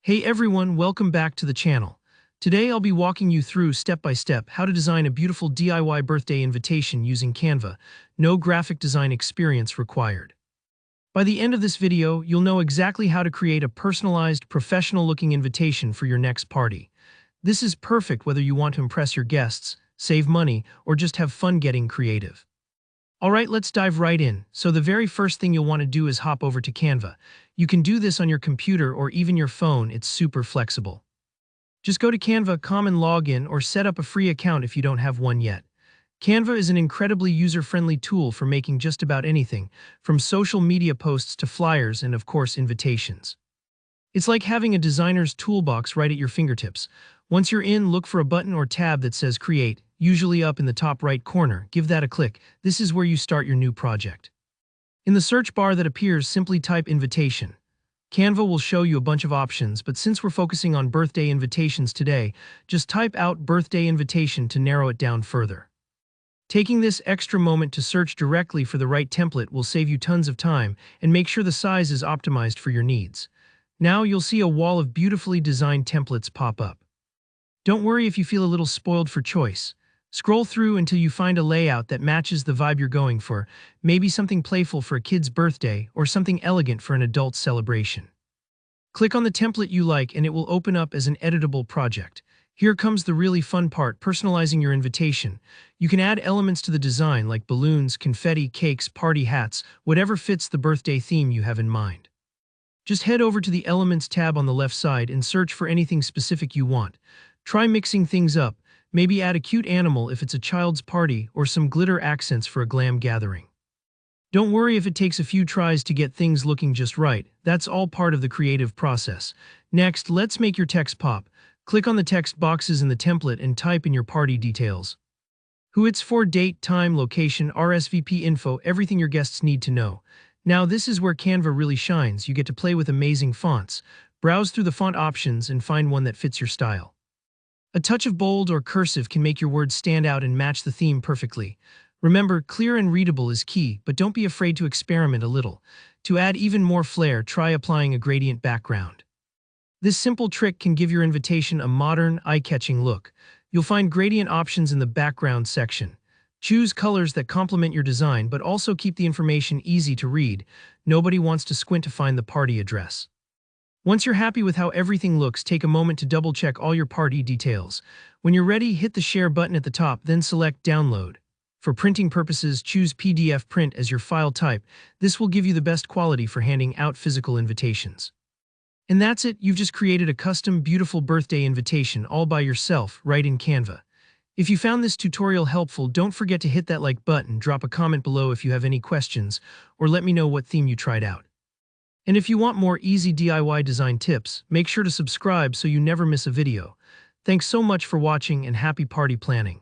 Hey everyone, welcome back to the channel. Today I'll be walking you through step by step how to design a beautiful DIY birthday invitation using Canva. No graphic design experience required. By the end of this video, you'll know exactly how to create a personalized, professional-looking invitation for your next party. This is perfect whether you want to impress your guests, save money, or just have fun getting creative. Alright, let's dive right in. So the very first thing you'll want to do is hop over to Canva. You can do this on your computer or even your phone, it's super flexible. Just go to Canva.com and log in or set up a free account if you don't have one yet. Canva is an incredibly user-friendly tool for making just about anything, from social media posts to flyers and of course invitations. It's like having a designer's toolbox right at your fingertips. Once you're in, look for a button or tab that says Create, usually up in the top right corner. Give that a click. This is where you start your new project. In the search bar that appears, simply type Invitation. Canva will show you a bunch of options, but since we're focusing on birthday invitations today, just type out Birthday Invitation to narrow it down further. Taking this extra moment to search directly for the right template will save you tons of time and make sure the size is optimized for your needs. Now you'll see a wall of beautifully designed templates pop up. Don't worry if you feel a little spoiled for choice. Scroll through until you find a layout that matches the vibe you're going for, maybe something playful for a kid's birthday or something elegant for an adult celebration. Click on the template you like and it will open up as an editable project. Here comes the really fun part, personalizing your invitation. You can add elements to the design like balloons, confetti, cakes, party hats, whatever fits the birthday theme you have in mind. Just head over to the Elements tab on the left side and search for anything specific you want. Try mixing things up. Maybe add a cute animal if it's a child's party or some glitter accents for a glam gathering. Don't worry if it takes a few tries to get things looking just right. That's all part of the creative process. Next, let's make your text pop. Click on the text boxes in the template and type in your party details. Who it's for, date, time, location, RSVP info, everything your guests need to know. Now this is where Canva really shines. You get to play with amazing fonts. Browse through the font options and find one that fits your style. A touch of bold or cursive can make your words stand out and match the theme perfectly. Remember, clear and readable is key, but don't be afraid to experiment a little. To add even more flair, try applying a gradient background. This simple trick can give your invitation a modern, eye-catching look. You'll find gradient options in the background section. Choose colors that complement your design but also keep the information easy to read. Nobody wants to squint to find the party address. Once you're happy with how everything looks, take a moment to double-check all your party details. When you're ready, hit the Share button at the top, then select Download. For printing purposes, choose PDF Print as your file type. This will give you the best quality for handing out physical invitations. And that's it, you've just created a custom, beautiful birthday invitation all by yourself, right in Canva. If you found this tutorial helpful, don't forget to hit that like button, drop a comment below if you have any questions, or let me know what theme you tried out. And if you want more easy DIY design tips, make sure to subscribe so you never miss a video. Thanks so much for watching and happy party planning.